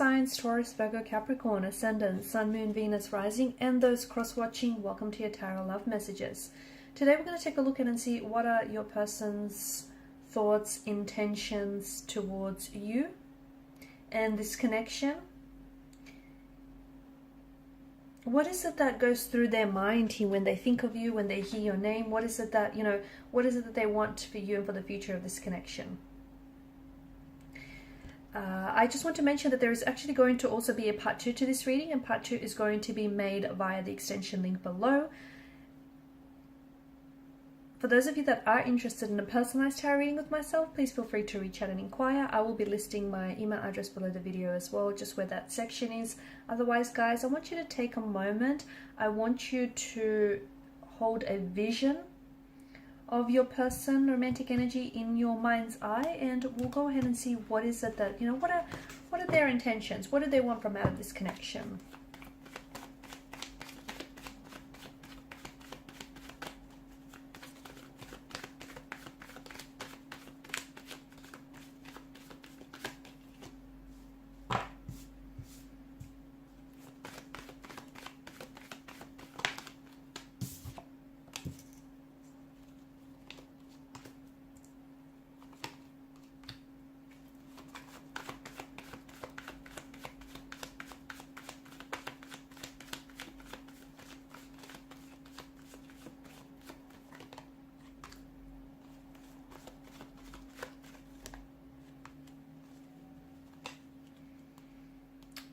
signs: Taurus, Virgo, Capricorn, Ascendant, Sun, Moon, Venus, Rising, and those cross-watching, welcome to your Tarot Love Messages. Today we're going to take a look at and see what are your person's thoughts, intentions towards you and this connection. What is it that goes through their mind here when they think of you, when they hear your name? What is it that, what is it that they want for you and for the future of this connection? I just want to mention that there is actually going to also be a part 2 to this reading, and part 2 is going to be made via the extension link below. For those of you that are interested in a personalized tarot reading with myself, please feel free to reach out and inquire. I will be listing my email address below the video as well, just where that section is. Otherwise, guys, I want you to take a moment. I want you to hold a vision of your person, romantic energy, in your mind's eye, and we'll go ahead and see what is it that, what are their intentions? What do they want from out of this connection?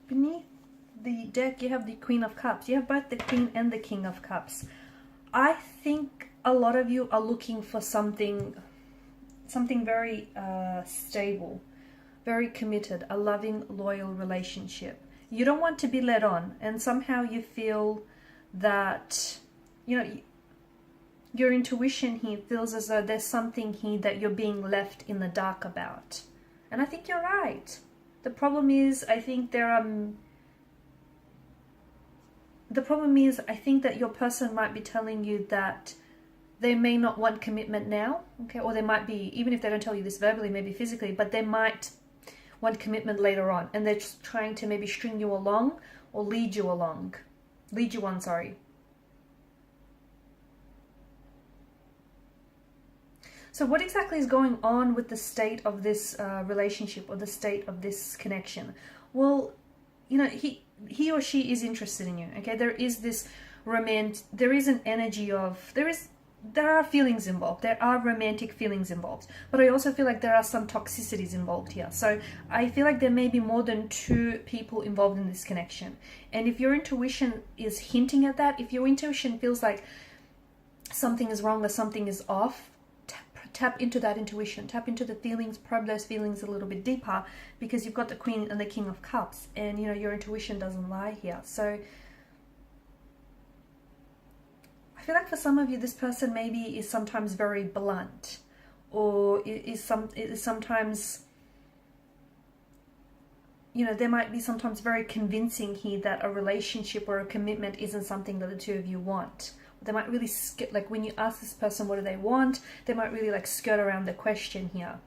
Beneath the deck, you have the Queen of Cups. You have both the Queen and the King of Cups. I think a lot of you are looking for something very stable, very committed, a loving, loyal relationship. You don't want to be led on, and somehow you feel that, your intuition here feels as though there's something here that you're being left in the dark about. And I think you're right. The problem is, I think that your person might be telling you that they may not want commitment now, okay? Or they might be, even if they don't tell you this verbally, maybe physically, but they might want commitment later on, and they're just trying to maybe string you along or lead you on, sorry. So what exactly is going on with the state of this relationship, or the state of this connection? Well, he or she is interested in you, okay? There is this there is an energy of, there are feelings involved. There are romantic feelings involved. But I also feel like there are some toxicities involved here. So I feel like there may be more than 2 people involved in this connection. And if your intuition is hinting at that, if your intuition feels like something is wrong or something is off, tap into that intuition, tap into the feelings, probe those feelings a little bit deeper, because you've got the Queen and the King of Cups, and your intuition doesn't lie here. So I feel like for some of you, this person maybe is sometimes very blunt, or is sometimes, there might be sometimes very convincing here that a relationship or a commitment isn't something that the 2 of you want. They might really like when you ask this person what do they want, they might really like skirt around the question here.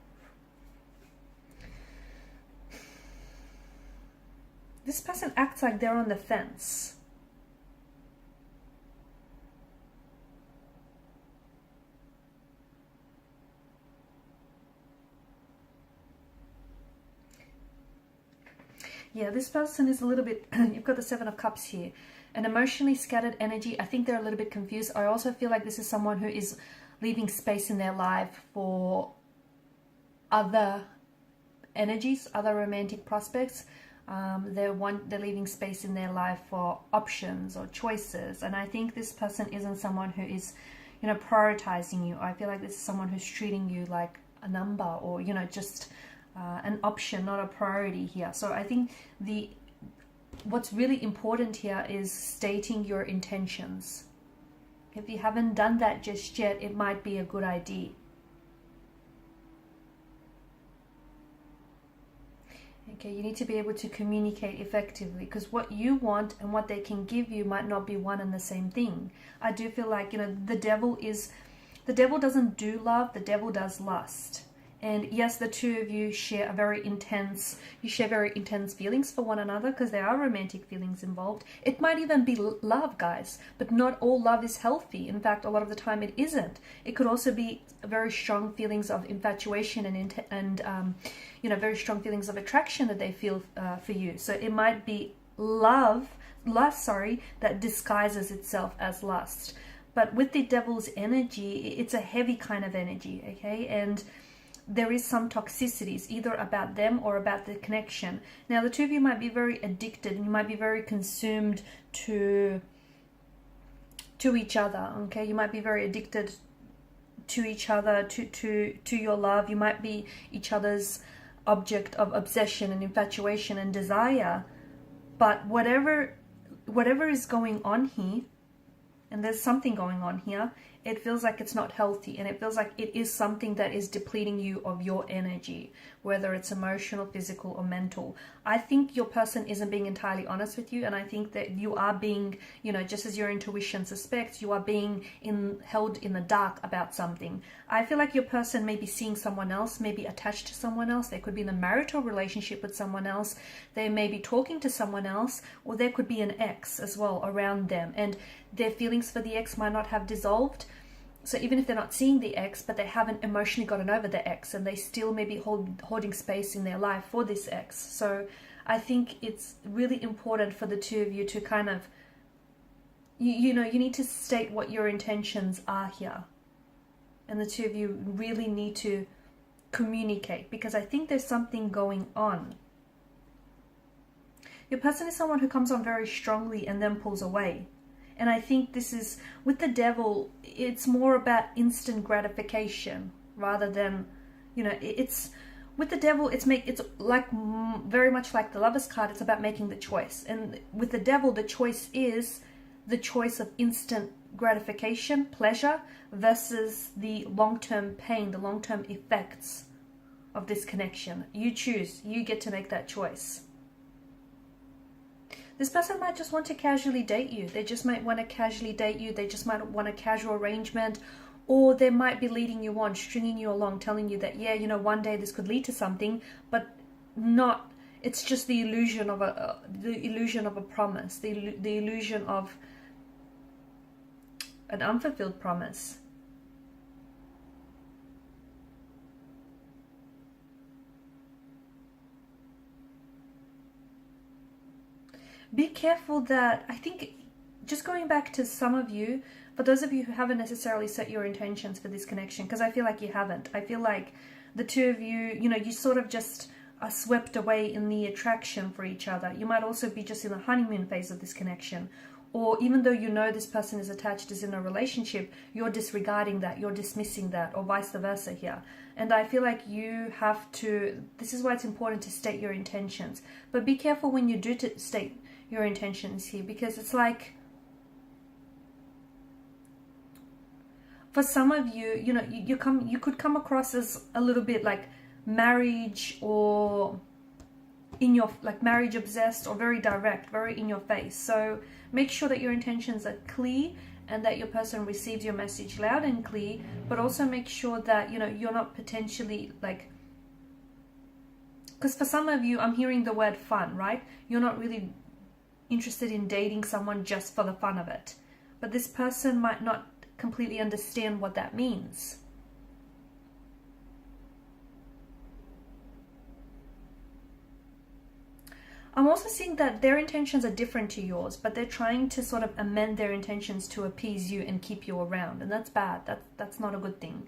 This person acts like they're on the fence. Yeah, this person is a little bit, you've got the 7 of Cups here. An emotionally scattered energy. I think they're a little bit confused. I also feel like this is someone who is leaving space in their life for other energies, other romantic prospects. They're leaving space in their life for options or choices. And I think this person isn't someone who is, prioritizing you. I feel like this is someone who's treating you like a number, or, just an option, not a priority here. So I think what's really important here is stating your intentions. If you haven't done that just yet, it might be a good idea. Okay, you need to be able to communicate effectively, because what you want and what they can give you might not be one and the same thing. I do feel like, the devil doesn't do love, the devil does lust. And yes, the two of you share very intense feelings for one another, because there are romantic feelings involved. It might even be love, guys, but not all love is healthy. In fact, a lot of the time it isn't. It could also be very strong feelings of infatuation and very strong feelings of attraction that they feel for you. So it might be lust, that disguises itself as lust. But with the devil's energy, it's a heavy kind of energy, okay? And there is some toxicities, either about them or about the connection. Now, the two of you might be very addicted, and you might be very consumed to each other, okay? You might be very addicted to each other, to your love. You might be each other's object of obsession and infatuation and desire. But whatever is going on here, and there's something going on here, it feels like it's not healthy, and it feels like it is something that is depleting you of your energy, whether it's emotional, physical, or mental. I think your person isn't being entirely honest with you, and I think that you are being, just as your intuition suspects, you are being held in the dark about something. I feel like your person may be seeing someone else, may be attached to someone else. They could be in a marital relationship with someone else. They may be talking to someone else, or there could be an ex as well around them, and their feelings for the ex might not have dissolved. So even if they're not seeing the ex, but they haven't emotionally gotten over the ex, and they still may be holding space in their life for this ex. So I think it's really important for the two of you to kind of, you need to state what your intentions are here. And the two of you really need to communicate, because I think there's something going on. Your person is someone who comes on very strongly and then pulls away. And I think this is, with the devil, it's more about instant gratification rather than, it's, with the devil, it's like very much like the Lover's card, it's about making the choice. And with the devil, the choice is the choice of instant gratification, pleasure, versus the long-term pain, the long-term effects of this connection. You choose, you get to make that choice. This person might just want to casually date you. They just might want to casually date you. They just might want a casual arrangement, or they might be leading you on, stringing you along, telling you that, yeah, one day this could lead to something, but not. It's just the illusion of a promise, the illusion of an unfulfilled promise. Be careful that, I think, just going back to some of you, for those of you who haven't necessarily set your intentions for this connection, because I feel like you haven't. I feel like the two of you, you sort of just are swept away in the attraction for each other. You might also be just in the honeymoon phase of this connection. Or even though this person is attached, is in a relationship, you're disregarding that, you're dismissing that, or vice versa here. And I feel like you have to, this is why it's important to state your intentions. But be careful when you do state your intentions here, because it's like, for some of you, you could come across as a little bit like marriage, or in your, like, marriage obsessed, or very direct, very in your face. So make sure that your intentions are clear and that your person receives your message loud and clear, but also make sure that, you're not potentially like, because for some of you, I'm hearing the word fun, right? You're not really interested in dating someone just for the fun of it. But this person might not completely understand what that means. I'm also seeing that their intentions are different to yours, but they're trying to sort of amend their intentions to appease you and keep you around. And that's bad. That's not a good thing.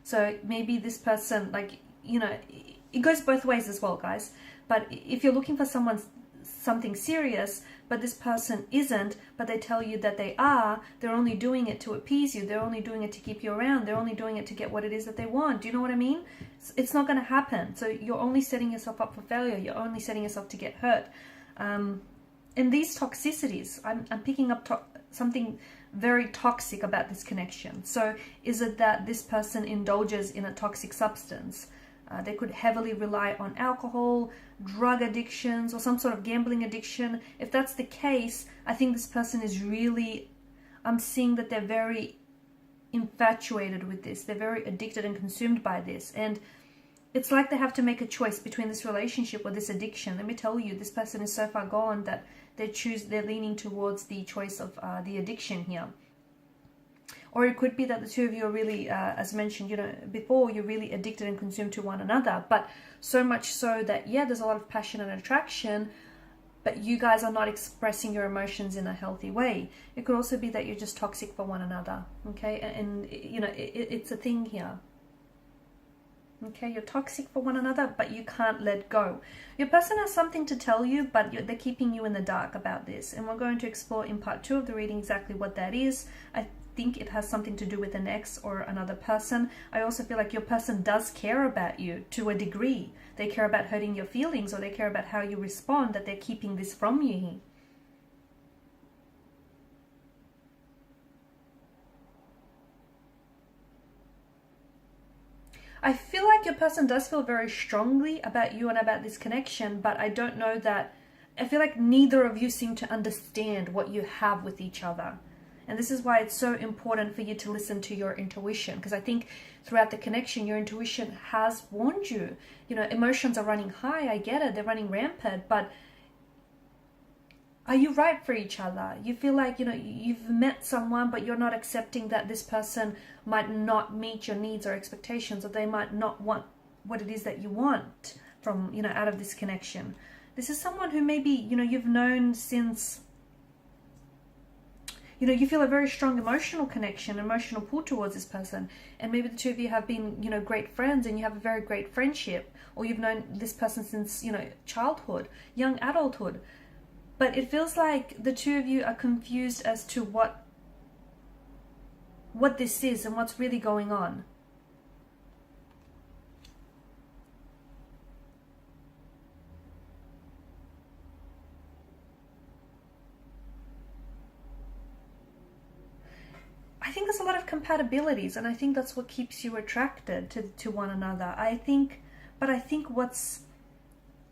So maybe this person, like, it goes both ways as well, guys. But if you're looking for something serious, but this person isn't, but they tell you that they are, they're only doing it to appease you, they're only doing it to keep you around, they're only doing it to get what it is that they want. Do you know what I mean? It's not going to happen. So you're only setting yourself up for failure. You're only setting yourself to get hurt. And these toxicities, I'm picking up something very toxic about this connection. So is it that this person indulges in a toxic substance? They could heavily rely on alcohol, drug addictions, or some sort of gambling addiction. If that's the case, I think this person is really, I'm seeing that they're very infatuated with this. They're very addicted and consumed by this. And It's like they have to make a choice between this relationship or this addiction. Let me tell you, this person is so far gone that they're leaning towards the choice of the addiction here. Or it could be that the two of you are really, as mentioned, you know, before, you're really addicted and consumed to one another. But so much so that, yeah, there's a lot of passion and attraction, but you guys are not expressing your emotions in a healthy way. It could also be that you're just toxic for one another, okay? And you know, it's a thing here. Okay, you're toxic for one another, but you can't let go. Your person has something to tell you, but they're keeping you in the dark about this. And we're going to explore in part 2 of the reading exactly what that is. I think it has something to do with an ex or another person. I also feel like your person does care about you to a degree. They care about hurting your feelings, or they care about how you respond, that they're keeping this from you. I feel like your person does feel very strongly about you and about this connection, but I don't know that, I feel like neither of you seem to understand what you have with each other. And this is why it's so important for you to listen to your intuition, because I think throughout the connection, your intuition has warned you. You know, emotions are running high, I get it, they're running rampant, but are you right for each other? You feel like, you know, you've met someone, but you're not accepting that this person might not meet your needs or expectations, or they might not want what it is that you want from, you know, out of this connection. This is someone who maybe, you know, you've known since, you know, you feel a very strong emotional connection, emotional pull towards this person. And maybe the two of you have been, you know, great friends, and you have a very great friendship. Or you've known this person since, you know, childhood, young adulthood. But it feels like the two of you are confused as to what this is and what's really going on. I think there's a lot of compatibilities, and I think that's what keeps you attracted to one another.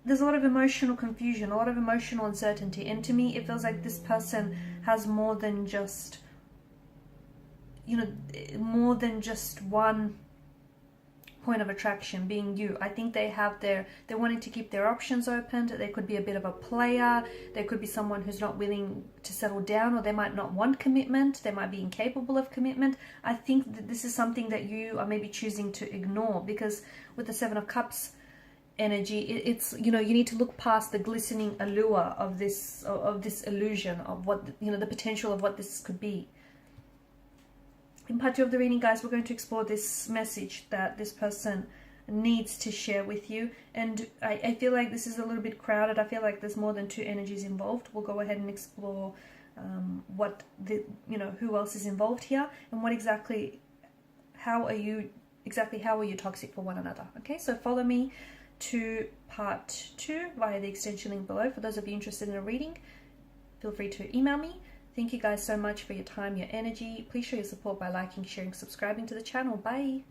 There's a lot of emotional confusion, a lot of emotional uncertainty. And to me, it feels like this person has more than just, you know, more than just one point of attraction, being you. I think they're wanting to keep their options open. They could be a bit of a player. There could be someone who's not willing to settle down, or they might not want commitment. They might be incapable of commitment. I think that this is something that you are maybe choosing to ignore, because with the Seven of Cups energy, it's, you know, you need to look past the glistening allure of this illusion of what, you know, the potential of what this could be. In part 2 of the reading, guys, we're going to explore this message that this person needs to share with you. And I feel like this is a little bit crowded. I feel like there's more than 2 energies involved. We'll go ahead and explore who else is involved here, and how are you toxic for one another. Okay, so follow me to part 2 via the extension link below. For those of you interested in a reading, feel free to email me. Thank you guys so much for your time, your energy. Please show your support by liking, sharing, subscribing to the channel. Bye.